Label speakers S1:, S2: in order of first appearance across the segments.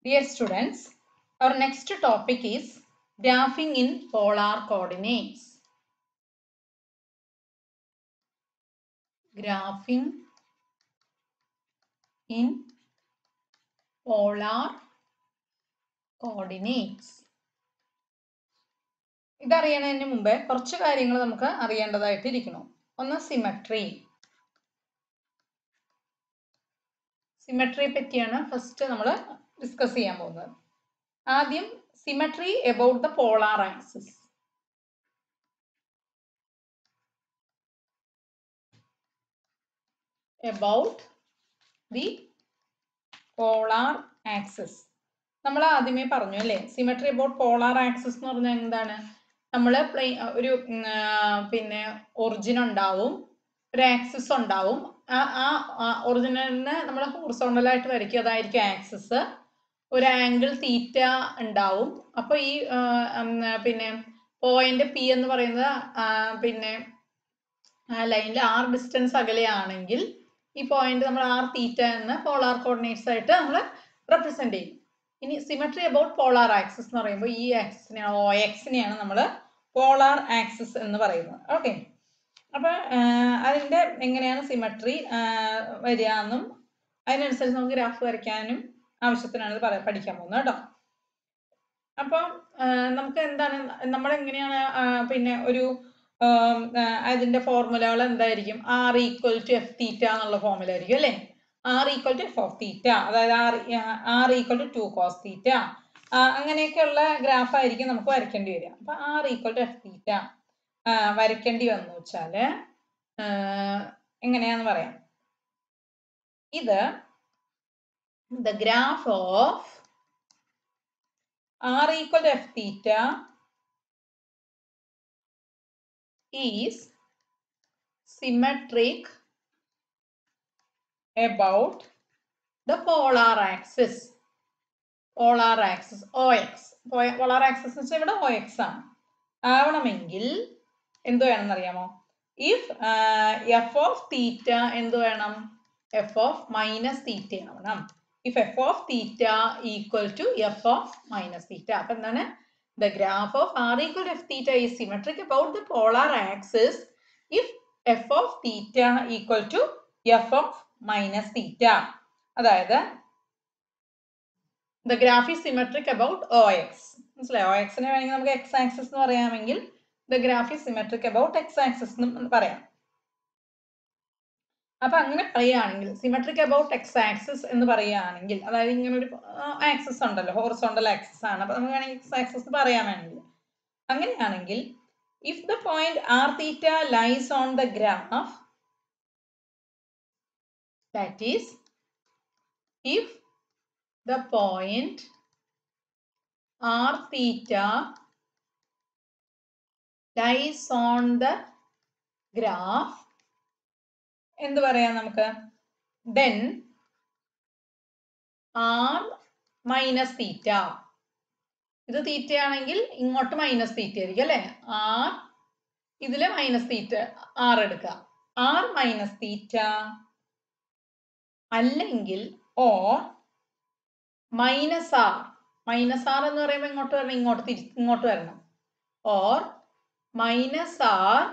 S1: Dear students, our next topic is graphing in polar coordinates. Graphing in polar coordinates. ഇതറിയണതിന് മുമ്പേ കുറച്ച് കാര്യങ്ങൾ നമുക്ക് അറിയേണ്ടതായിട്ടിരിക്കുന്നു. ഒന്ന് സിമെട്രി. സിമെട്രിയെ പറ്റിയാണ് ഫസ്റ്റ് നമ്മൾ ഡിസ്കസ് ചെയ്യാൻ പോകുന്നത്. ആദ്യം symmetry about the polar axis. About the polar axis. നമ്മൾ ആദ്യമേ പറഞ്ഞു അല്ലേ, സിമെട്രി അബൌട്ട് പോളാർ ആക്സിസ് എന്ന് പറഞ്ഞാൽ എന്താണ്? നമ്മൾ ഒരു പിന്നെ ഒറിജിൻ ഉണ്ടാവും, ഒരു ആക്സിസ് ഉണ്ടാവും. ആ ഒറിജിനലിനെ നമ്മൾ ഹോറിസോണ്ടലായിട്ട് വരയ്ക്കും, അതായിരിക്കും ആക്സിസ്. ഒരു ആംഗിൾ തീറ്റ ഉണ്ടാവും. അപ്പോൾ ഈ പിന്നെ പോയിന്റ് പി എന്ന് പറയുന്നത് പിന്നെ ലൈനിൽ ആർ ഡിസ്റ്റൻസ് അകലെയാണെങ്കിൽ ഈ പോയിന്റ് നമ്മൾ ആർ തീറ്റ എന്ന പോളാർ കോർഡിനേറ്റ്സ് ആയിട്ട് നമ്മൾ റെപ്രസെന്റ് ചെയ്യും. ഇനി സിമെട്രി അബൌട്ട് പോളാർ ആക്സിസ് എന്ന് പറയുമ്പോൾ ഈ ആക്സിനെയാണ്, ഒ എക്സിനെയാണ് നമ്മൾ പോളാർ ആക്സിസ് എന്ന് പറയുന്നത്. ഓക്കെ, അപ്പൊ അതിന്റെ എങ്ങനെയാണ് സിമെട്രി വരിക എന്നും അതിനനുസരിച്ച് നമുക്ക് ഗ്രാഫ് വരയ്ക്കാനും ആവശ്യത്തിനാണ് ഇത് പഠിക്കാൻ പോകുന്നത് കേട്ടോ. അപ്പം നമുക്ക് എന്താണ്, നമ്മളെങ്ങനെയാണ് പിന്നെ ഒരു അതിന്റെ ഫോർമുലകൾ എന്തായിരിക്കും? R equal to F theta എന്നുള്ള ഫോർമുല ആയിരിക്കും അല്ലേ. R equal to F of theta, അതായത് R equal to 2 cos theta, അങ്ങനെയൊക്കെയുള്ള ഗ്രാഫ് ആയിരിക്കും നമുക്ക് വരയ്ക്കേണ്ടി വരിക. അപ്പൊ R equal to F theta വരയ്ക്കേണ്ടി വന്നു വെച്ചാല് എങ്ങനെയാന്ന് പറയാം. ഇത് the graph of R equal to F theta is symmetric about the polar axis. Polar axis OX. Polar axis എന്ന് വെച്ചാൽ ഇവിടെ OX ആണ്. ആവണമെങ്കിൽ എന്ത് വേണമെന്ന് അറിയാമോ? ഇഫ് എഫ് ഓഫ് തീറ്റ എന്ത് വേണം? എഫ് ഓഫ് മൈനസ് തീറ്റ ആവണം. If f of theta equal to F of minus theta. അപ്പൊ എന്താണ്? The graph of r equal to f theta is symmetric about the polar axis if f of theta equal to f of minus theta. അതായത് the graph is symmetric about OX. മനസ്സിലായോ? OX നെ വേണമെങ്കിൽ നമുക്ക് x axis എന്ന് പറയാമെങ്കിൽ the graph is symmetric about x axis എന്ന് പറയാം. അപ്പൊ അങ്ങനെ പറയുകയാണെങ്കിൽ സിമെട്രിക് അബൌട്ട് എക്സ് ആക്സിസ് എന്ന് പറയുകയാണെങ്കിൽ, അതായത് ഇങ്ങനെ ഒരു ആക്സിസ് ഉണ്ടല്ലോ, ഹോറിസോണ്ടൽ ആക്സിസ് ആണ്. അപ്പൊ നമുക്ക് വേണമെങ്കിൽ എക്സ് ആക്സിസ് പറയാൻ വേണമെങ്കിൽ, അങ്ങനെയാണെങ്കിൽ if the point r theta lies on the graph, that is if the point r theta lies on the graph എന്ത് പറയാം നമുക്ക്? then ആർ മൈനസ് തീറ്റ, ഇത് തീറ്റ ആണെങ്കിൽ ഇങ്ങോട്ട് മൈനസ് തീറ്റ ആയിരിക്കും അല്ലെ. ആർ ഇതില് മൈനസ് തീറ്റ ആർ എടുക്കുക, ആർ മൈനസ് തീറ്റ, അല്ലെങ്കിൽ or minus r. Minus r എന്ന് പറയുമ്പോൾ ഇങ്ങോട്ട് വരണം, ഇങ്ങോട്ട് വരണം. Or minus R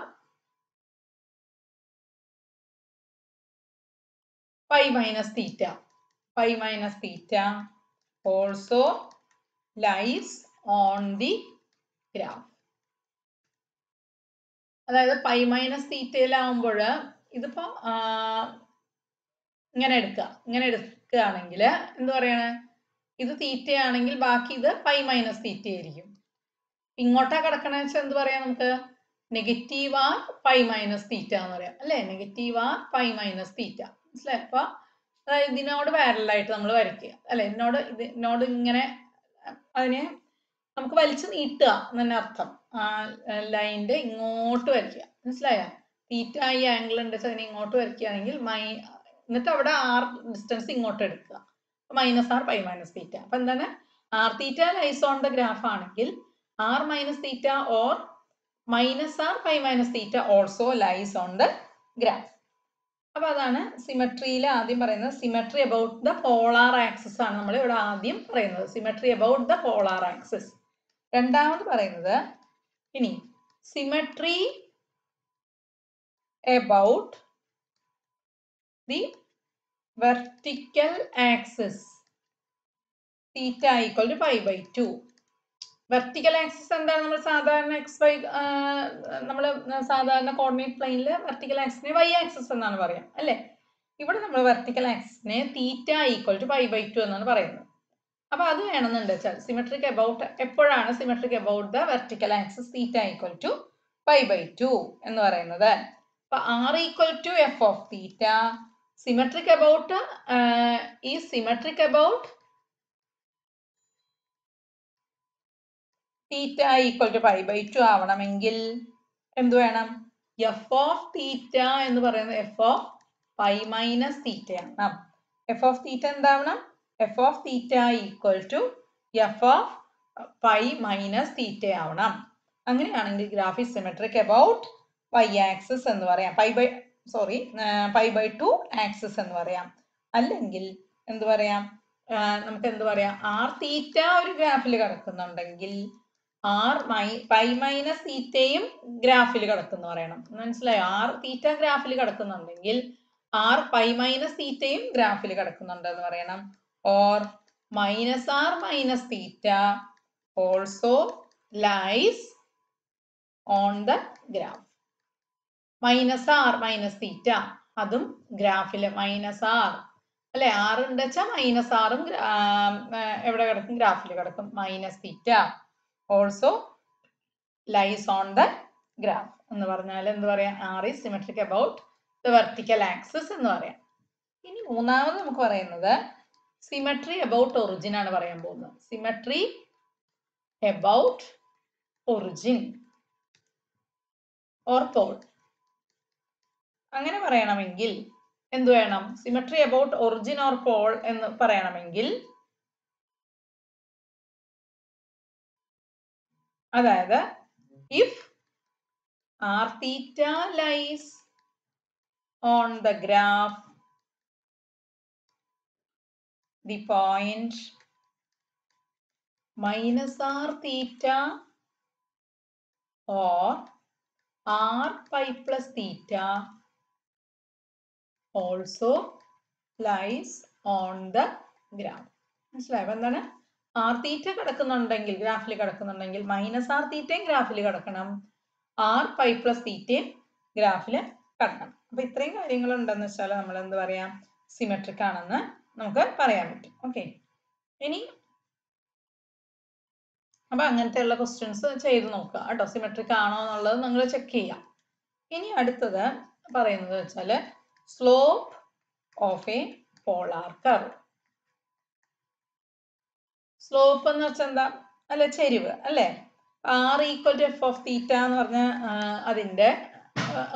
S1: pi minus theta. Pi minus theta also lies on the graph. അതായത് പൈ മൈനസ് തീറ്റയിലാവുമ്പോൾ ഇതിപ്പോ ഇങ്ങനെ എടുക്കുകയാണെങ്കിൽ എന്ത് പറയണേ? ഇത് തീറ്റയാണെങ്കിൽ ബാക്കി ഇത് പൈ മൈനസ് തീറ്റ ആയിരിക്കും. ഇങ്ങോട്ടാ കിടക്കണെന്ന് വെച്ചാൽ എന്ത് പറയാം നമുക്ക്? Negative r pi minus theta എന്ന് പറയാം അല്ലെ. Negative r pi minus theta. മനസ്സിലായി? അപ്പൊ അതായത് ഇതിനോട് പാരലായിട്ട് നമ്മൾ വരയ്ക്കുക അല്ലെ. ഇതിനോട് ഇങ്ങനെ അതിനെ നമുക്ക് വലിച്ചു നീട്ടുക എന്നെ അർത്ഥം. ലൈനിന്റെ ഇങ്ങോട്ട് വരയ്ക്കുക. മനസ്സിലായോ? തീറ്റ ഈ ആംഗിൾ ഉണ്ട്, അതിനെ ഇങ്ങോട്ട് വരയ്ക്കുകയാണെങ്കിൽ എന്നിട്ട് അവിടെ ആർ ഡിസ്റ്റൻസ് ഇങ്ങോട്ട് എടുക്കുക, minus R pi minus theta. അപ്പൊ എന്താണ്? R theta lies on the graph ആണെങ്കിൽ R minus theta or minus R pi minus theta also lies on the graph. അപ്പൊ അതാണ് സിമെട്രിയിൽ ആദ്യം പറയുന്നത്. Symmetry about the polar axis ആണ് നമ്മൾ ഇവിടെ ആദ്യം പറയുന്നത്. Symmetry about the polar axis. രണ്ടാമത് പറയുന്നത് ഇനി symmetry about the vertical axis theta equal to pi by 2. Vertical axis എന്താണ്? നമ്മൾ സാധാരണ നമ്മൾ സാധാരണ കോർഡിനേറ്റ് പ്ലെയിനിൽ വെർട്ടിക്കൽ ആക്സിസിനെ വൈ ആക്സിസ് എന്നാണ് പറയാം അല്ലേ? ഇവിടെ നമ്മൾ വെർട്ടിക്കൽ ആക്സിസിനെ theta equal to pi by 2 എന്നാണ് പറയുന്നത്. അപ്പൊ അത് വേണമെന്നുണ്ട് വെച്ചാൽ സിമെട്രിക് അബൌട്ട് എപ്പോഴാണ് symmetric about the vertical axis theta equal to pi by 2 എന്ന് പറയുന്നത്. അപ്പൊ R equal to F of theta symmetric about ഈ symmetric about theta equal to pi by 2 ആവണമെങ്കിൽ എന്ത് വേണം? എഫ് ഓഫ് തീറ്റ എന്ന് പറയുന്നത് F of pi minus theta ആണ്. F of theta എന്താവണം? F of theta equal to F of pi minus theta ആവണം. അങ്ങനെയാണെങ്കിൽ graph is symmetric about pi axis എന്ന് പറയാം. പൈ ബൈ 2 ആക്സിസ് എന്ന് പറയാം. അല്ലെങ്കിൽ എന്ത് പറയാം? നമുക്ക് എന്ത് പറയാം? ആർ തീറ്റ ഒരു ഗ്രാഫിൽ കിടക്കുന്നുണ്ടെങ്കിൽ പൈ മൈനസ് തീറ്റയും ഗ്രാഫിൽ കിടക്കുന്നു പറയണം. മനസ്സിലായോ? ആർ തീറ്റ ഗ്രാഫിൽ കിടക്കുന്നുണ്ടെങ്കിൽ ആർ പൈ മൈനസ് തീറ്റയും ഗ്രാഫിൽ കിടക്കുന്നുണ്ട് എന്ന് പറയണം. Or minus r minus theta also lies on the graph. Minus r minus theta അതും ഗ്രാഫിൽ മൈനസ് ആർ അല്ലെ? ആർ ഉണ്ട് വെച്ചാൽ മൈനസ് ആറും എവിടെ കിടക്കും? ഗ്രാഫിൽ കിടക്കും. Minus theta also lies on the graph എന്ന് പറഞ്ഞാൽ എന്ത് പറയാം? R is symmetric about the vertical axis എന്ന് പറയാം. ഇനി മൂന്നാമത് നമുക്ക് പറയുന്നത് സിമെട്രി അബൌട്ട് ഒറിജിൻ ആണ് പറയാൻ പോകുന്നത്. Symmetry about origin or pole. അങ്ങനെ പറയണമെങ്കിൽ എന്ത് വേണം? Symmetry about origin or pole എന്ന് പറയണമെങ്കിൽ അതായത് if r theta lies on the graph, the point minus r theta or r pi plus theta also lies on the graph. മനസ്സിലായോ എന്താണ്? R തീറ്റ കിടക്കുന്നുണ്ടെങ്കിൽ ഗ്രാഫിൽ കിടക്കുന്നുണ്ടെങ്കിൽ മൈനസ് ആർ തീറ്റയും ഗ്രാഫിൽ കിടക്കണം, ആർ പൈ പ്ലസ് തീറ്റയും ഗ്രാഫിൽ കിടക്കണം. അപ്പൊ ഇത്രയും കാര്യങ്ങൾ ഉണ്ടെന്ന് വെച്ചാൽ നമ്മൾ എന്ത് പറയാം? സിമെട്രിക് ആണെന്ന് നമുക്ക് പറയാൻ പറ്റും. ഓക്കെ, ഇനി അപ്പൊ അങ്ങനത്തെയുള്ള ക്വസ്റ്റ്യൻസ് ചെയ്ത് നോക്കുക കേട്ടോ. സിമെട്രിക് ആണോ എന്നുള്ളത് നിങ്ങൾ ചെക്ക് ചെയ്യാം. ഇനി അടുത്തത് പറയുന്നത് വെച്ചാൽ slope of a polar curve. Slope എന്ന് വെച്ചാൽ എന്താ? അല്ലെ, ചെരിവ് അല്ലെ? R equal to F of theta എന്ന് പറഞ്ഞ അതിന്റെ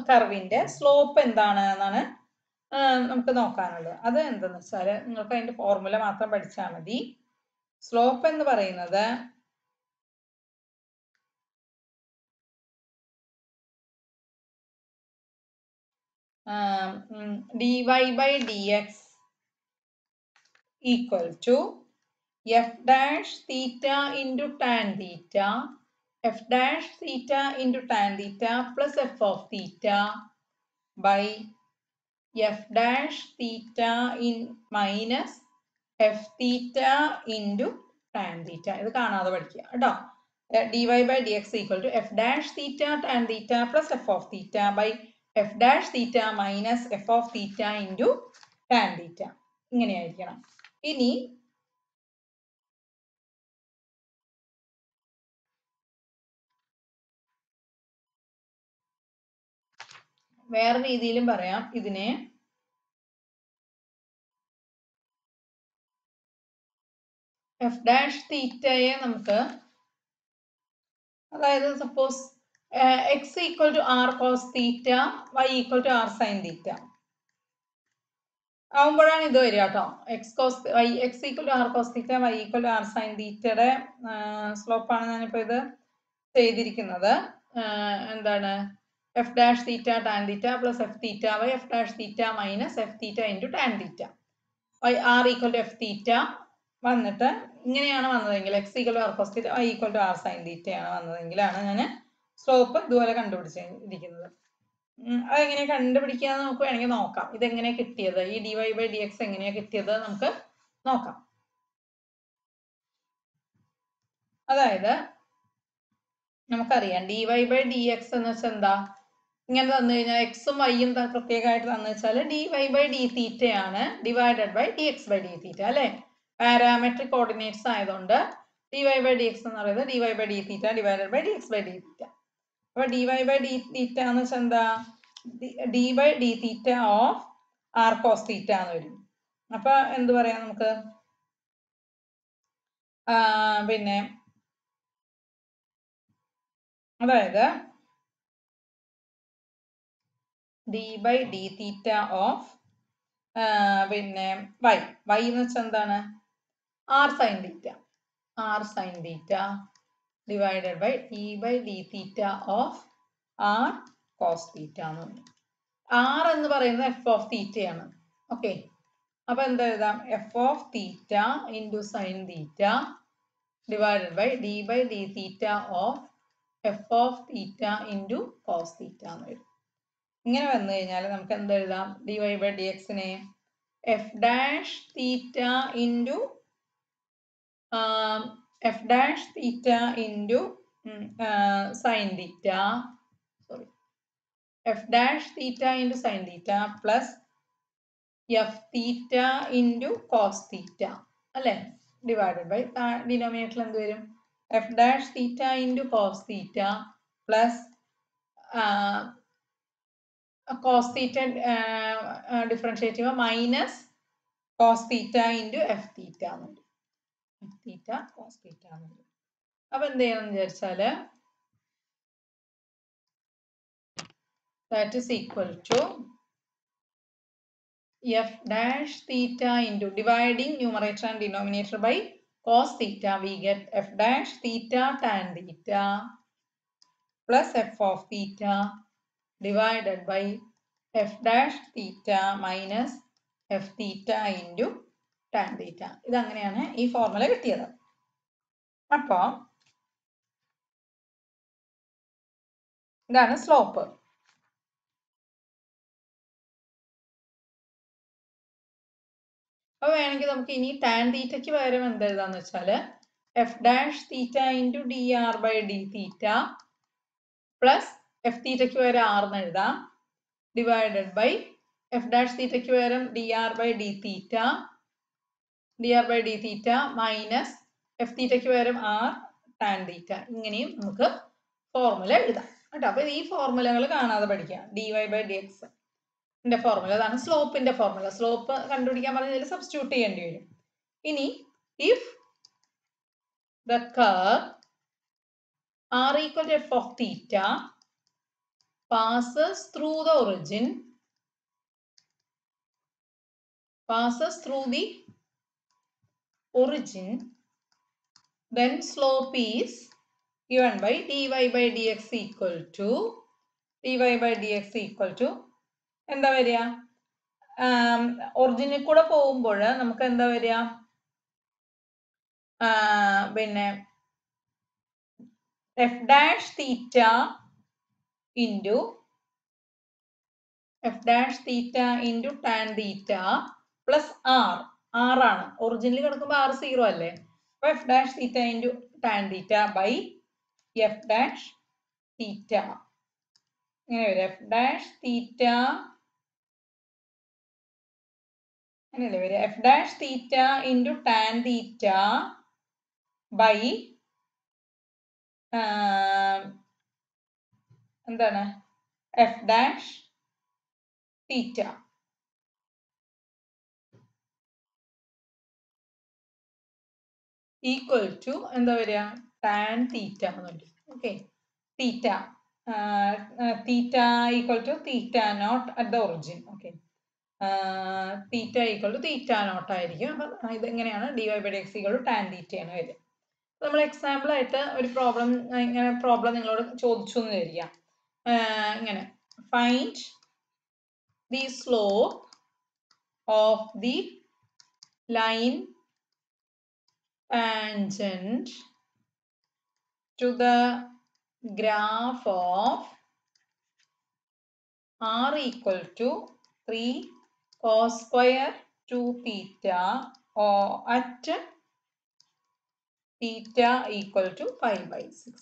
S1: കർവിന്റെ സ്ലോപ്പ് എന്താണ് എന്നാണ് നമുക്ക് നോക്കാനുള്ളത്. അത് എന്തെന്ന് വെച്ചാൽ നിങ്ങൾക്ക് അതിന്റെ ഫോർമുല മാത്രം പഠിച്ചാൽ മതി. സ്ലോപ്പ് എന്ന് പറയുന്നത് dy by dx equal to f dash theta into tan theta, f dash theta into tan theta plus f of theta by f dash theta in minus f theta into tan theta. ഇത് കാണാതെ പഠിക്കുക കേട്ടോ. dy by dx equal to f dash theta tan theta plus f of theta by f dash theta minus f of theta into tan theta. ഇങ്ങനെയായിരിക്കണം. ഇനി വേറെ രീതിയിലും പറയാം ഇതിനെ. F dash തീറ്റയെ നമുക്ക്, അതായത് suppose X equal to R cos theta Y equal to R sine theta ആവുമ്പോഴാണ് ഇത് വരിക കേട്ടോ. X equal to R cos theta Y equal to R sine തീറ്റയുടെ സ്ലോപ്പാണ് ഞാനിപ്പോൾ ഇത് ചെയ്തിരിക്കുന്നത്. എന്താണ്? F dash theta tan theta plus F theta by F dash theta minus F theta into tan theta by R equal to F theta വന്നിട്ട് ഇങ്ങനെയാണ് വന്നതെങ്കിൽ X equal to R cos theta Y equal to R sine തീറ്റയാണ് വന്നതെങ്കിലാണ് ഞാൻ slope ഇതുപോലെ കണ്ടുപിടിച്ചിരിക്കുന്നത്. അതെങ്ങനെ കണ്ടുപിടിക്കാന്ന് നമുക്ക് വേണമെങ്കിൽ നോക്കാം. ഇതെങ്ങനെ കിട്ടിയത്, ഈ d Y by D x എങ്ങനെയാ കിട്ടിയത് നമുക്ക് നോക്കാം. അതായത് നമുക്കറിയാം d Y by D X എന്ന് വെച്ചാൽ എന്താ, ഇങ്ങനെ തന്നു കഴിഞ്ഞാൽ എക്സും വൈയും പ്രത്യേകമായിട്ട് തന്നു വെച്ചാൽ ഡി വൈ ബൈ ഡി തീറ്റയാണ് divided by D X by D theta അല്ലെ. പാരാമെട്രിക് കോർഡിനേറ്റ്സ് ആയതുകൊണ്ട് D Y by D X എന്ന് പറയുന്നത് D Y by D theta divided by D X by D theta. അപ്പൊ D Y by D theta എന്ന് വെച്ചാൽ എന്താ, D by D theta of R cos theta എന്ന് വരും. അപ്പൊ എന്ത് പറയാം നമുക്ക്, പിന്നെ അതായത് D by D theta of പിന്നെ വൈ എന്ന് വെച്ചാൽ എന്താണ്, r sine theta divided by D by D theta of R cos theta എന്ന് പറയും. ആർ എന്ന് പറയുന്നത് എഫ് ഓഫ് തീറ്റയാണ്. ഓക്കെ, അപ്പൊ എന്താ എഴുതാം, F of theta into sine theta divided by D by D theta of F of theta into cos theta എന്ന് വരും. ഇങ്ങനെ വന്നു കഴിഞ്ഞാൽ നമുക്ക് എന്ത് എഴുതാം, ഡി വൈ ബൈ ഡി എക്സിനെ F dash theta into F dash theta into sine theta, sorry F dash theta into sine theta plus F theta into cos theta അല്ലേ, ഡിവൈഡഡ് ബൈ ഡിനോമിനേറ്ററിൽ എന്ത് വരും, F dash theta into cos തീറ്റ plus cos theta differentiate ചെയ്യുമ്പോൾ minus cos theta into F theta എന്ന് വരും. F തീറ്റ cos theta എന്ന് വരും. അപ്പൊ എന്ത് ചെയ്യണമെന്ന് വിചാരിച്ചാല് that is equal to f dash theta into dividing numerator and denominator by cos theta, we get f dash theta tan theta plus f of theta divided by f dash theta minus f theta into tan theta. ഇതങ്ങനെയാണ് ഈ formula കിട്ടിയത്. അപ്പൊ ഇതാണ് slope. അപ്പൊ വേണമെങ്കിൽ നമുക്ക് ഇനി tan തീറ്റയ്ക്ക് പകരം എന്ത് എഴുതാന്ന് വെച്ചാല് F dash theta into D R by D theta plus F തീറ്റയ്ക്ക് പകരം ആർ എന്ന് എഴുതാം ഡിവൈഡഡ് ബൈ എഫ് ഡാഷ് തീറ്റയ്ക്ക് പകരം D R by D theta minus F തീറ്റയ്ക്ക് പകരം ആർ ടാൻ തീറ്റ. ഇങ്ങനെയും നമുക്ക് ഫോർമുല എഴുതാം കേട്ടോ. അപ്പൊ ഈ ഫോർമുലകൾ കാണാതെ പഠിക്കാം. D Y by D x formula, അതാണ് സ്ലോപ്പിന്റെ ഫോർമുല. സ്ലോപ്പ് കണ്ടുപിടിക്കാൻ പറഞ്ഞാൽ സബ്സ്റ്റിറ്റ്യൂട്ട് ചെയ്യേണ്ടി വരും. ഇനി if the curve r equal to F of theta passes through the origin, then slope is given by dy by dx equal to എന്താ വരിക, ഒറിജിനിൽ കൂടെ പോകുമ്പോൾ നമുക്ക് എന്താ വരിക, പിന്നെ F dash theta into tan theta plus R ആണ്. ഒറിജിനിൽ കിടക്കുമ്പോൾ ആർ 0 അല്ലേ. അപ്പൊ F dash theta into tan theta by F dash theta ഇങ്ങനെ വരും. എഫ് ഡാഷ് തീറ്റ അങ്ങനെയല്ലേ വരിക, F dash theta into tan theta by എന്താണ് F dash theta equal to എന്താ വരിക, ടാൻ തീറ്റ എന്ന് പറയും. Okay, theta equal to theta nought at the origin. Okay, theta equal to theta not ആയിരിക്കും. അപ്പൊ ഇതെങ്ങനെയാണ് d Y by D x equal to tan തീറ്റയാണ് വരിക. നമ്മൾ എക്സാമ്പിൾ ആയിട്ട് ഒരു പ്രോബ്ലം നിങ്ങളോട് ചോദിച്ചു എന്ന് വിചാരിക്കാം. ഇങ്ങനെ find the slope of the line tangent to the graph of r equal to 3 cos square 2 theta or at theta equal to 5/6.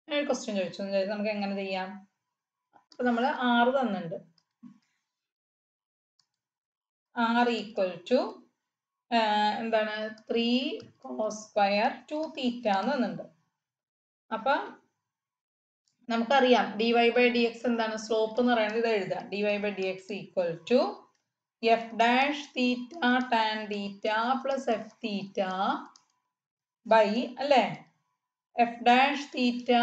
S1: ഒരു ക്വസ്റ്റ്യൻ ചോദിച്ചു, നമുക്ക് എങ്ങനെ ചെയ്യാം? അപ്പൊ നമ്മൾ r തന്നിട്ടുണ്ട്, r equal to എന്താണ് 3 cos square 2 theta എന്ന് തന്നിട്ടുണ്ട്. അപ്പൊ നമുക്കറിയാം dy by dx എന്താണ്, സ്ലോപ്പ് എന്ന് പറയുന്നത് ഇത് എഴുതാം. dy by dx equal to f dash theta tan theta plus f theta by അല്ലേ f dash theta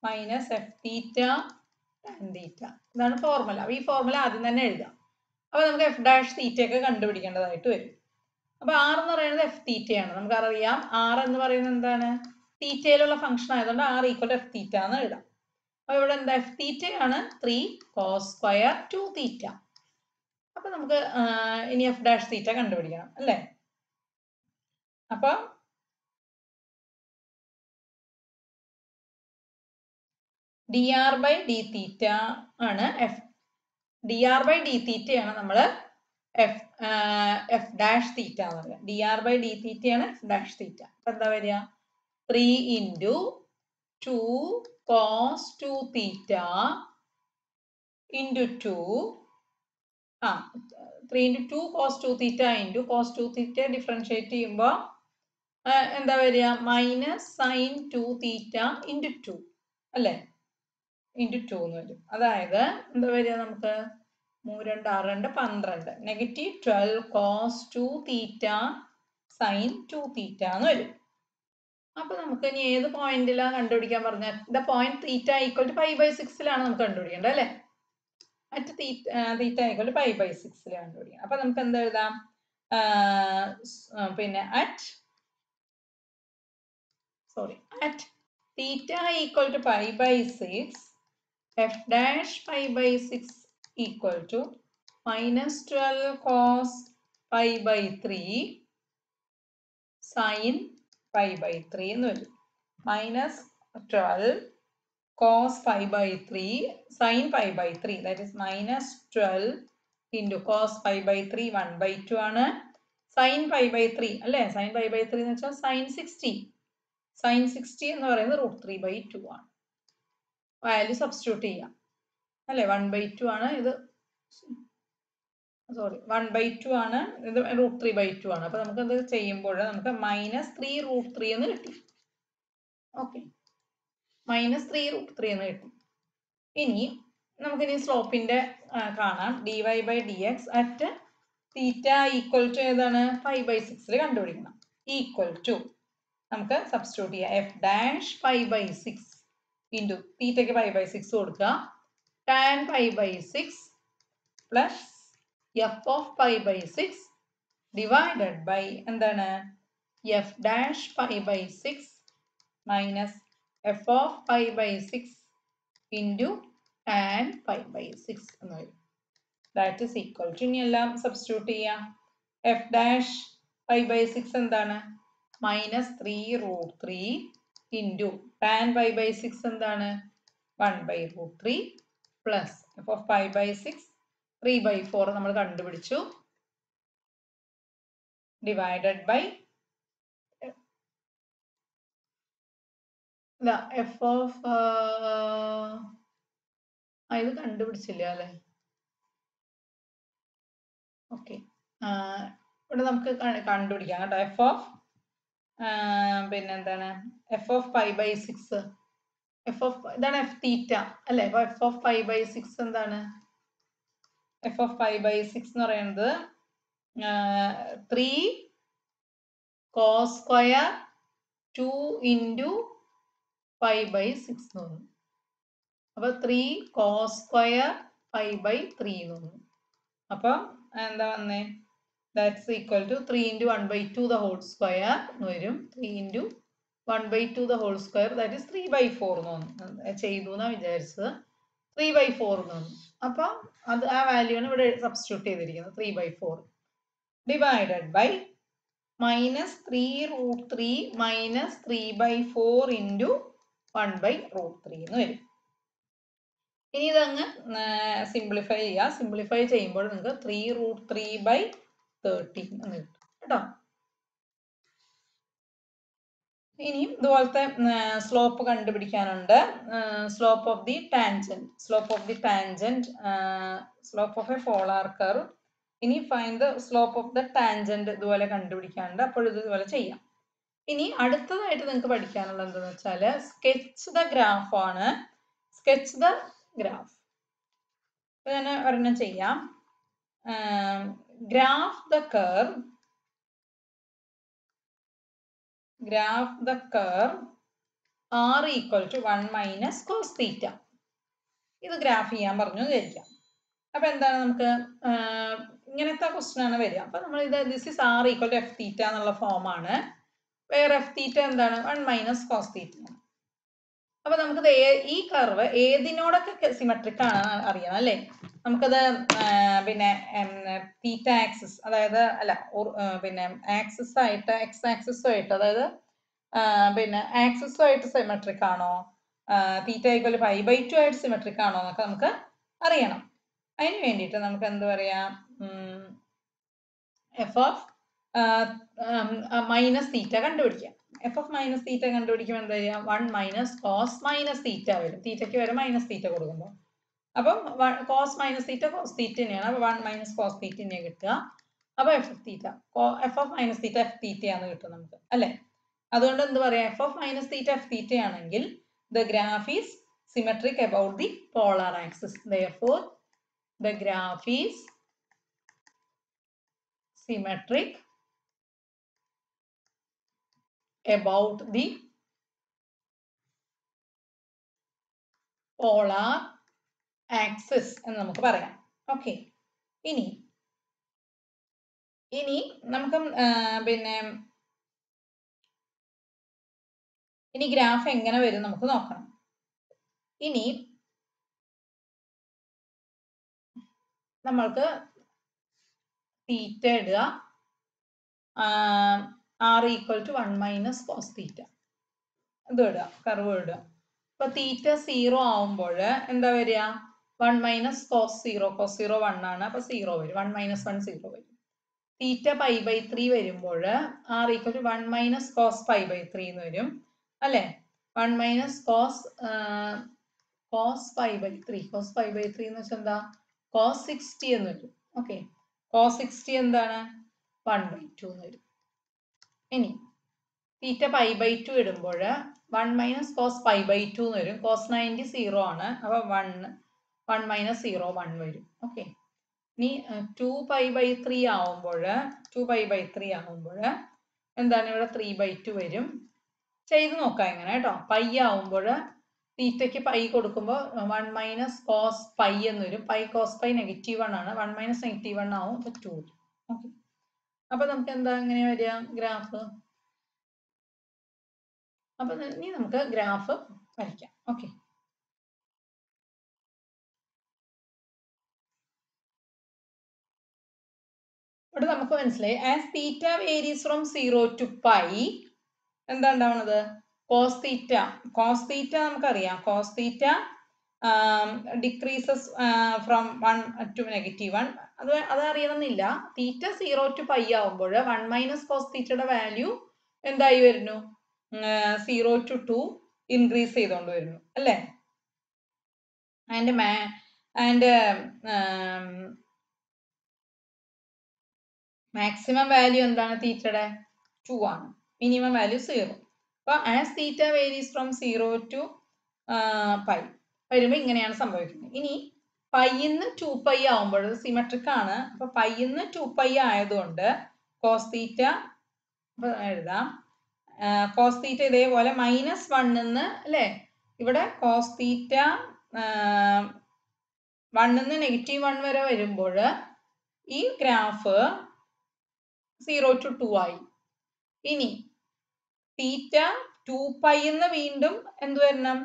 S1: minus f theta tan theta. ഇതാണ് ഫോർമുല. അപ്പൊ ഈ ഫോർമുല ആദ്യം തന്നെ എഴുതാം. അപ്പൊ നമുക്ക് f dash theta ഒക്കെ കണ്ടുപിടിക്കേണ്ടതായിട്ട് വരും. അപ്പൊ r എന്ന് പറയുന്നത് f theta ആണ്. നമുക്കറിയാം r എന്ന് പറയുന്നത് എന്താണ്, തീറ്റയിലുള്ള ഫംഗ്ഷൻ ആയതുകൊണ്ട് r equal to f theta എന്ന് എഴുതാം. അപ്പൊ ഇവിടെ എന്താ, f theta ആണ് 3 cos square 2 theta. അപ്പൊ നമുക്ക് ഇനി f dash theta കണ്ടുപിടിക്കണം അല്ലേ? അപ്പൊ dr by d theta ആണ് dr by d theta ആണ് നമ്മള് f dash theta എന്ന് പറയുക. dr by d theta ആണ് f dash theta. അപ്പൊ എന്താ വരിക, 3 into 2 cos 2 theta into 2 3 into 2 cos 2 theta into cos 2 theta differentiate ചെയ്യുമ്പോൾ എന്താ വരിക, മൈനസ് സൈൻ 2 theta into 2 അല്ലേ, into 2 എന്ന് വരും. അതായത് എന്താ വരിക, നമുക്ക് 3 2 6 2 12 negative 12 cos 2 theta sin 2 theta എന്ന് വരും. അപ്പൊ നമുക്ക് ഇനി ഏത് പോയിന്റിലാണ് കണ്ടുപിടിക്കാൻ പറഞ്ഞാൽ the point theta equal to 5/6 നമുക്ക് കണ്ടുപിടിക്കേണ്ടത് അല്ലേ? അറ്റ് തീറ്റ ഈക്വൽ ടു 5/6 കണ്ടുപിടിക്കാം. അപ്പൊ നമുക്ക് എന്താ എഴുതാം, പിന്നെ at theta equal to 5/6 f dash 5/6 equal to minus 12 cos 5/3 sin 5/3 എന്ന് വരും. Minus 12 cos 5/3 sin 5/3 that is minus 12 into cos 5/3 1/2 ആണ്. sin 5/3 അല്ലേ, sin 5/3 എന്ന് വെച്ചാൽ sin 60. sin 60 എന്ന് പറയുന്നത് √3/2 ആണ്. വാല്യൂ സബ്സ്റ്റിറ്റ്യൂട്ട് ചെയ്യാം അല്ലേ, 1/2 ആണ് ഇത്, സോറി 1/2 ആണ് ഇത്, √3/2 ആണ്. അപ്പൊ നമുക്ക് ഇത് ചെയ്യുമ്പോൾ നമുക്ക് മൈനസ് 3√3 എന്ന് കിട്ടി. ഓക്കെ, മൈനസ് 3√3 എന്ന് കിട്ടി. ഇനി നമുക്കിനി സ്ലോപ്പിന്റെ കാണാം. dy by dx at theta equal to ഏതാണ്, 5/6 കണ്ടുപിടിക്കണം. ഈക്വൽ ടു നമുക്ക് സബ്സ്റ്റിറ്റ്യൂട്ട് ചെയ്യാം, f dash 5/6 ഇൻറ്റു തീറ്റയ്ക്ക് 5/6 കൊടുക്കുക, tan 5/6 plus f of 5/6 divided by എന്താണ്, f dash 5/6 minus f of 5/6 into tan 5/6 എന്ന് വരും. ദാറ്റ് ഈസ് ഈക്വൽ ടു, ഇനി എല്ലാം സബ്സ്റ്റിറ്റ്യൂട്ട് ചെയ്യാം. f dash 5/6 എന്താണ്, മൈനസ് 3√3 ഇൻറ്റു tan 5/6 എന്താണ്, 1/√3 പ്ലസ് f of 5/6 3/4 നമ്മൾ കണ്ടുപിടിച്ചു, ഡിവൈഡഡ് ബൈ f of ഇത് കണ്ടുപിടിച്ചില്ല അല്ലെ. ഓക്കെ, ഇവിടെ നമുക്ക് കണ്ടുപിടിക്കാം കേട്ടോ. f of പിന്നെ എന്താണ്, f of 5/6 ഇതാണ് f തീറ്റ അല്ലെ. അപ്പൊ f of 5/6 എന്താണ്, f of 5/6 എന്ന് പറയുന്നത് 3 cos square 2 into 5/6 എന്ന് പറഞ്ഞു. അപ്പൊ 3 cos square 5/3 എന്ന് പറഞ്ഞു. അപ്പൊ എന്താ വന്നേ, that's equal to 3 into 1/2 the whole square എന്ന് വരും. 3 into 1/2 the whole square, that is 3/4 എന്ന് വന്നു. ചെയ്തു എന്നാ വിചാരിച്ചത്. 3/4 എന്ന് വന്നു. അപ്പൊ അത് ആ വാല്യൂ ആണ് ഇവിടെ സബ്സ്റ്റിറ്റ്യൂട്ട് ചെയ്തിരിക്കുന്നത്. 3/4 ഡിവൈഡഡ് ബൈ -3√3 minus 3/4 into 1/√3 എന്ന് വരും. ഇനി ഇതങ്ങ് സിംപ്ലിഫൈ ചെയ്യുക. സിംപ്ലിഫൈ ചെയ്യുമ്പോൾ നിങ്ങൾക്ക് 3√3/13 എന്ന് കിട്ടും കേട്ടോ. ഇനി ഇതുപോലത്തെ സ്ലോപ്പ് കണ്ടുപിടിക്കാനുണ്ട്. Slope of the tangent, slope of a polar curve. ഇനി find the slope of the tangent ഇതുപോലെ കണ്ടുപിടിക്കാനുണ്ട്. അപ്പോൾ ഇതുപോലെ ചെയ്യാം. ഇനി അടുത്തതായിട്ട് നിങ്ങൾക്ക് പഠിക്കാനുള്ളത് എന്താണെന്ന് വെച്ചാൽ സ്കെച്ച് ദ ഗ്രാഫ് ആണ്. സ്കെച്ച് ദ ഗ്രാഫ് ഞാൻ ഒരെണ്ണം ചെയ്യാം. Graph the curve r equal to 1 minus cos theta. ഇത് ഗ്രാഫ് ചെയ്യാൻ പറഞ്ഞു വിചാരിക്കാം. അപ്പൊ എന്താണ് നമുക്ക് ഇങ്ങനത്തെ ക്വസ്റ്റ്യൻ ആണ് വരിക. അപ്പൊ നമ്മൾ ഇത് this is r equal to f theta എന്നുള്ള ഫോം ആണ്. വേറെ f theta എന്താണ് 1 minus cos theta. അപ്പൊ നമുക്കിത് ഈ കർവ് ഏതിനോടൊക്കെ സിമെട്രിക് ആണ് അറിയണം അല്ലേ. നമുക്കത് പിന്നെ തീറ്റ ആക്സിസ്, അതായത് അല്ല പിന്നെ ആക്സിസ് ആയിട്ട് എക്സ് ആക്സിസും ആയിട്ട്, അതായത് പിന്നെ ആക്സിസും ആയിട്ട് സിമെട്രിക് ആണോ, തീറ്റ ഈക്വൽ π/2 ആയിട്ട് സിമെട്രിക് ആണോ എന്നൊക്കെ നമുക്ക് അറിയണം. അതിന് വേണ്ടിയിട്ട് നമുക്ക് എന്ത് പറയാം, എഫ് ഓഫ് മൈനസ് തീറ്റ കണ്ടുപിടിക്കാം. എഫ് ഓഫ് മൈനസ് തീറ്റ കണ്ടുപിടിക്കുമ്പോൾ എന്താ ചെയ്യുക, 1 മൈനസ് കോസ് മൈനസ് തീറ്റ വരും. തീറ്റയ്ക്ക് വരെ മൈനസ് തീറ്റ കൊടുക്കുമ്പോൾ അപ്പം cos minus theta cos theta തന്നെയാണ്. അപ്പൊ 1 മൈനസ് കോസ് തീറ്റ തന്നെയാണ് കിട്ടുക. അപ്പൊ f of minus theta f തീറ്റയാണ് കിട്ടും നമുക്ക് അല്ലെ. അതുകൊണ്ട് എന്ത് പറയാം, f of minus theta f theta ആണെങ്കിൽ the graph is symmetric about the polar axis. Therefore the graph is symmetric about the polar axis എന്ന് നമുക്ക് പറയാം. ഓക്കെ, ഇനി നമുക്ക് പിന്നെ ഇനി ഗ്രാഫ് എങ്ങനെ വരും നമുക്ക് നോക്കണം. ഇനി നമ്മൾക്ക് തീറ്റ ഇടുക, r equal to 1 minus cos theta ഇത് ഇടുക, കർവ് ഇടുക. അപ്പൊ തീറ്റ 0 ആവുമ്പോൾ എന്താ വരിക, 1 minus cos 0, cos 0 1 ആണ്, അപ്പൊ 0 വരും. 1 minus 1 0 വരും. തീറ്റ π/3 വരുമ്പോൾ r equal to 1 minus cos π/3 എന്ന് വരും അല്ലെ. 1 minus cos π/3 എന്ന് വെച്ചാൽ എന്താ, cos 60 എന്ന് വരും. ഓക്കെ, cos 60 എന്താണ് 1/2 എന്ന് വരും. ഇനി തീറ്റ π/2 ഇടുമ്പോൾ 1 minus cos π/2 എന്ന് വരും. cos 90 0 ആണ്, അപ്പൊ 1 minus 0 1 വരും. ഓക്കെ, ഇനി 2π/3 ആവുമ്പോൾ എന്താണ് ഇവിടെ 3/2 വരും. ചെയ്ത് നോക്കാം എങ്ങനെ കേട്ടോ. പൈ ആവുമ്പോൾ തീറ്റയ്ക്ക് പൈ കൊടുക്കുമ്പോൾ 1 minus cos പൈ എന്ന് വരും. പൈ cos പൈ -1 ആണ്, 1 minus -1 ആവും, അപ്പൊ 2. ഓക്കെ, അപ്പൊ നമുക്ക് എന്താ എങ്ങനെ വരിക ഗ്രാഫ്. അപ്പൊ ഇനി നമുക്ക് ഗ്രാഫ് വരയ്ക്കാം. ഓക്കെ, ഇവിടെ നമുക്ക് മനസ്സിലായി as theta varies from 0 to π എന്താ ഉണ്ടാവുന്നത്, കോസ് തീറ്റ. നമുക്കറിയാം cos theta decreases from 1 to -1. അത് അറിയണമെന്നില്ല. തീറ്റ 0 to π ആവുമ്പോൾ 1 minus കോസ് തീറ്റയുടെ വാല്യൂ എന്തായി വരുന്നു, 0 to 2 ഇൻക്രീസ് ചെയ്തുകൊണ്ട് വരുന്നു അല്ലേ. ആൻഡ് മാക്സിമം വാല്യൂ എന്താണ് തീറ്റയുടെ 2 ആണ്, മിനിമം വാല്യൂ 0. അപ്പൊ as theta varies from 0 to π വരുമ്പോൾ ഇങ്ങനെയാണ് സംഭവിക്കുന്നത്. ഇനി പൈന്ന് 2π ആവുമ്പോൾ സിമെട്രിക് ആണ്. അപ്പൊ പൈന്ന് 2π ആയതുകൊണ്ട് കോസ് തീറ്റ എഴുതാം. കോസ് തീറ്റ ഇതേപോലെ -1 അല്ലെ. ഇവിടെ കോസ് തീറ്റ 1 -1 വരെ വരുമ്പോൾ ഈ ഗ്രാഫ് 0 to 2 ആയി. ഇനി തീറ്റ 2π എന്ന് വീണ്ടും എന്ത് വരണം?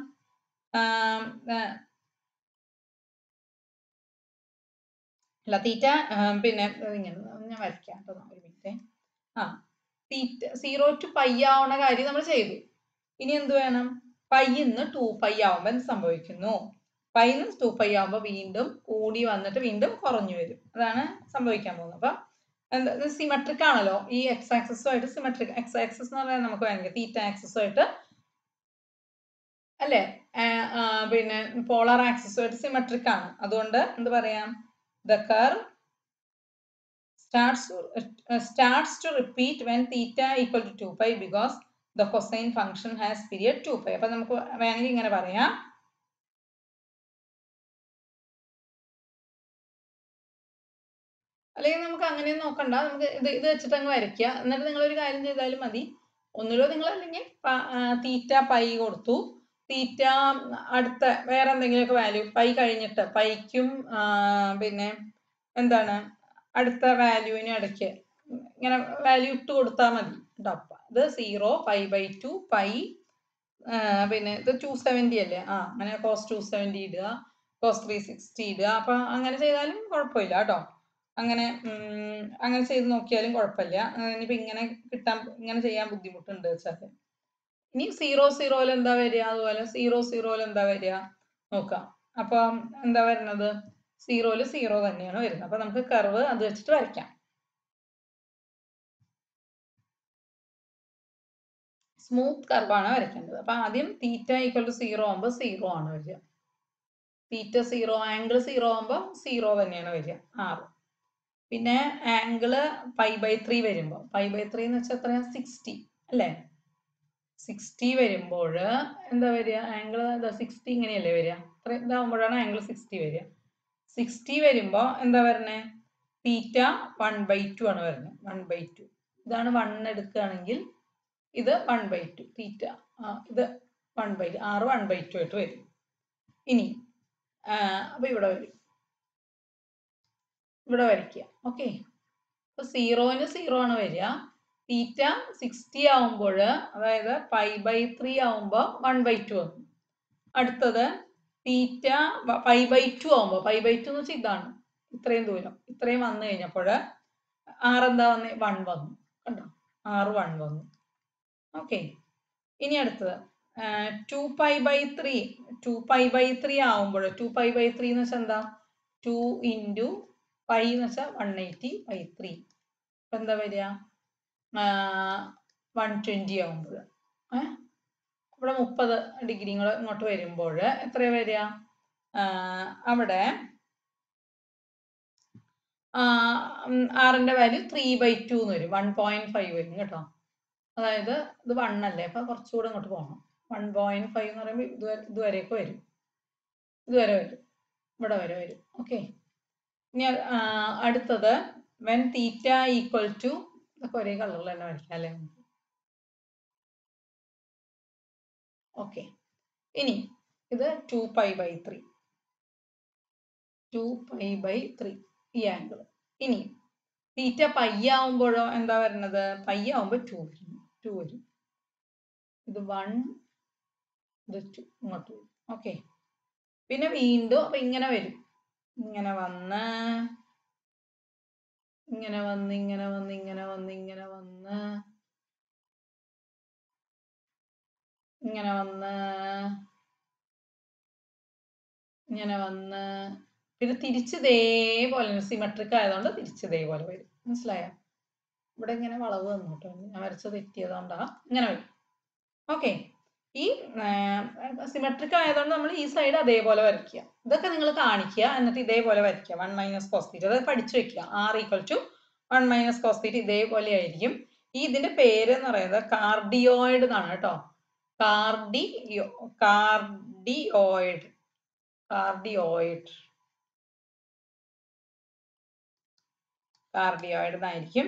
S1: അല്ല തീറ്റ പിന്നെ ഇങ്ങനെ ഞാൻ വരയ്ക്കാം കേട്ടോ, ഒരു മിനിറ്റ്. തീറ്റ 0 to π ആവുന്ന കാര്യം നമ്മൾ ചെയ്തു. ഇനി എന്ത് വേണം? പൈന്ന് 2π ആവുമ്പോൾ എന്ത് സംഭവിക്കുന്നു? പൈന്ന് 2π ആവുമ്പോൾ വീണ്ടും കൂടി വന്നിട്ട് വീണ്ടും കുറഞ്ഞു വരും. അതാണ് സംഭവിക്കാൻ പോകുന്നത്. അപ്പൊ എന്താ സിമെട്രിക് ആണല്ലോ, ഈ എക്സ് ആക്സിസുമായിട്ട് സിമെട്രിക്. എക്സ് ആക്സിസ് എന്ന് പറഞ്ഞാൽ നമുക്ക് വേണമെങ്കിൽ തീറ്റ ആക്സിസുമായിട്ട് അല്ലേ, പിന്നെ പോളാർ ആക്സിസുമായിട്ട് സിമെട്രിക് ആണ്. അതുകൊണ്ട് എന്ത് പറയാം? The curve starts to repeat when theta equal to 2π because the cosine function has period 2π. അപ്പൊ നമുക്ക് വേണമെങ്കിൽ ഇങ്ങനെ പറയാം, അല്ലെങ്കിൽ നമുക്ക് അങ്ങനെ നോക്കണ്ട, നമുക്ക് ഇത് വെച്ചിട്ട് അങ്ങ് വരയ്ക്കുക. എന്നിട്ട് നിങ്ങൾ ഒരു കാര്യം ചെയ്താലും മതി. ഒന്നുമില്ലോ നിങ്ങൾ അല്ലെങ്കിൽ തീറ്റ പൈ കൊടുത്തു, തീറ്റ അടുത്ത വേറെ എന്തെങ്കിലുമൊക്കെ വാല്യൂ പൈ കഴിഞ്ഞിട്ട് പൈക്കും പിന്നെ എന്താണ് അടുത്ത വാല്യൂവിന് ഇടയ്ക്ക് ഇങ്ങനെ വാല്യൂ ഇട്ട് കൊടുത്താൽ മതി കേട്ടോ. ഇത് 0, π/2, പൈ, പിന്നെ ഇത് 270 അല്ലേ, അങ്ങനെ cos 270 ഇടുക, cos 360 ഇടുക. അപ്പൊ അങ്ങനെ ചെയ്താലും കുഴപ്പമില്ല കേട്ടോ. അങ്ങനെ ചെയ്ത് നോക്കിയാലും കുഴപ്പമില്ല. ഇനിയിപ്പോ ഇങ്ങനെ ചെയ്യാൻ ബുദ്ധിമുട്ടുണ്ട് വെച്ചാൽ ഇനി 0 എന്താ വരിക? അതുപോലെ 0 എന്താ വരിക നോക്കാം. അപ്പൊ എന്താ വരുന്നത്? 0 തന്നെയാണ് വരുന്നത്. അപ്പൊ നമുക്ക് കർവ് അത് വെച്ചിട്ട് വരയ്ക്കാം. സ്മൂത്ത് കർവാണ് വരയ്ക്കേണ്ടത്. അപ്പൊ ആദ്യം തീറ്റ ഈക്വൽ ടു 0 ആകുമ്പോൾ 0 ആണ് വരിക. തീറ്റ 0, ആംഗിൾ 0 ആകുമ്പോൾ 0 തന്നെയാണ് വരിക, 6. പിന്നെ ആംഗിള് π/3 വരുമ്പോൾ, π/3 എന്ന് വെച്ചാൽ എത്രയാ? 60 അല്ലേ? 60 വരുമ്പോൾ എന്താ വരിക? ആംഗിൾ 60 ഇങ്ങനെയല്ലേ വരിക? ഇതാവുമ്പോഴാണ് ആംഗിൾ 60 വരിക. 60 വരുമ്പോൾ എന്താ വരണേ? തീറ്റ 1/2 ആണ് വരുന്നത്. 1/2 ഇതാണ് 1 എടുക്കുകയാണെങ്കിൽ ഇത് 1/2 തീറ്റ, ഇത് 1/2, 6 1/2 ആയിട്ട് വരും. ഇനി അപ്പൊ ഇവിടെ വരും, ഇവിടെ വരയ്ക്കുക. ഓക്കെ, അപ്പൊ 0ന് 0 ആണ് വരിക. തീറ്റ 60 ആവുമ്പോൾ, അതായത് π/3 ആവുമ്പോൾ 1/2 വന്നു. അടുത്തത് തീറ്റ π/2 ആവുമ്പോൾ, π/2 എന്ന് വെച്ചാൽ ഇതാണ്, ഇത്രയും ദൂരം, ഇത്രയും വന്നു കഴിഞ്ഞപ്പോൾ 6 എന്താ വന്നേ? 1 വന്നു. കണ്ടോ? 6 1 വന്നു. ഓക്കെ, ഇനി അടുത്തത് 2π/3 ആവുമ്പോൾ, 2π/3 എന്ന് വെച്ചാൽ എന്താ? 2 × π എന്ന് വെച്ചാൽ 180/3. അപ്പൊ എന്താ വരിക? 120 ആവുമ്പോൾ ഇവിടെ 30 ഡിഗ്രി ഇങ്ങോട്ട് വരുമ്പോൾ എത്ര വരിക? അവിടെ ആറിന്റെ വാല്യൂ 3/2 എന്ന് വരും, 1.5 വരും കേട്ടോ. അതായത് ഇത് 1 അല്ലേ, അപ്പൊ കുറച്ചുകൂടെ ഇങ്ങോട്ട് പോകണം. 1.5 എന്ന് പറയുമ്പോൾ ഇതുവരെയൊക്കെ വരും, ഇതുവരെ വരും, ഇവിടെ വരെ വരും. ഓക്കെ, ഇനി അടുത്തത് when theta equal to, ഇതൊക്കെ ഒരേ കളറിൽ തന്നെ വരയ്ക്കാം അല്ലേ? ഓക്കെ, ഇനി ഇത് 2π/3, 2π/3 ഈ ആംഗിൾ. ഇനി തീറ്റ പൈ ആവുമ്പോഴോ എന്താ വരുന്നത്? പൈ ആവുമ്പോൾ 2 വരും. ഇത് 1, ഇത് 2 ഇങ്ങോട്ട് വരും. ഓക്കെ, പിന്നെ വീണ്ടും അപ്പൊ ഇങ്ങനെ വരും, ഇങ്ങനെ വന്ന് ഇങ്ങനെ വന്ന് ഇങ്ങനെ വന്ന് ഇങ്ങനെ വന്ന് ഇങ്ങനെ വന്ന് ഇങ്ങനെ വന്ന് ഇങ്ങനെ വന്ന് പിന്നെ തിരിച്ച് ഇതേപോലെ സിമെട്രിക് ആയതുകൊണ്ട് തിരിച്ച് ഇതേപോലെ വരും. മനസ്സിലായോ? ഇവിടെ ഇങ്ങനെ വളവ് വന്നു കേട്ടോ, ഞാൻ വരച്ചത് തെറ്റിയതുകൊണ്ടാ ഇങ്ങനെ വരും. ഓക്കെ, ഈ സിമെട്രിക് ആയതുകൊണ്ട് നമ്മൾ ഈ സൈഡ് അതേപോലെ വരയ്ക്കുക. ഇതൊക്കെ നിങ്ങൾ കാണിക്കുക, എന്നിട്ട് ഇതേപോലെ വരയ്ക്കുക. 1 - cos θ അത് പഠിച്ചു വെക്കുക. r = 1 - cos θ ഇതേപോലെ ആയിരിക്കും. ഇതിന്റെ പേര് എന്ന് പറയുന്നത് കാർഡിയോയിഡ് എന്നാണ് കേട്ടോ. കാർഡിയോയിഡ് എന്നായിരിക്കും.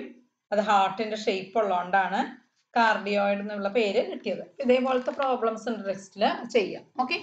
S1: അത് ഹാർട്ടിന്റെ ഷേപ്പ് ഉള്ളതുകൊണ്ടാണ് കാർഡിയോയിഡ് എന്നുള്ള പേര് കിട്ടിയത്. ഇതേപോലത്തെ പ്രോബ്ലംസ് ഉണ്ട് ടെക്സ്റ്റിൽ ചെയ്യാം. ഓക്കെ.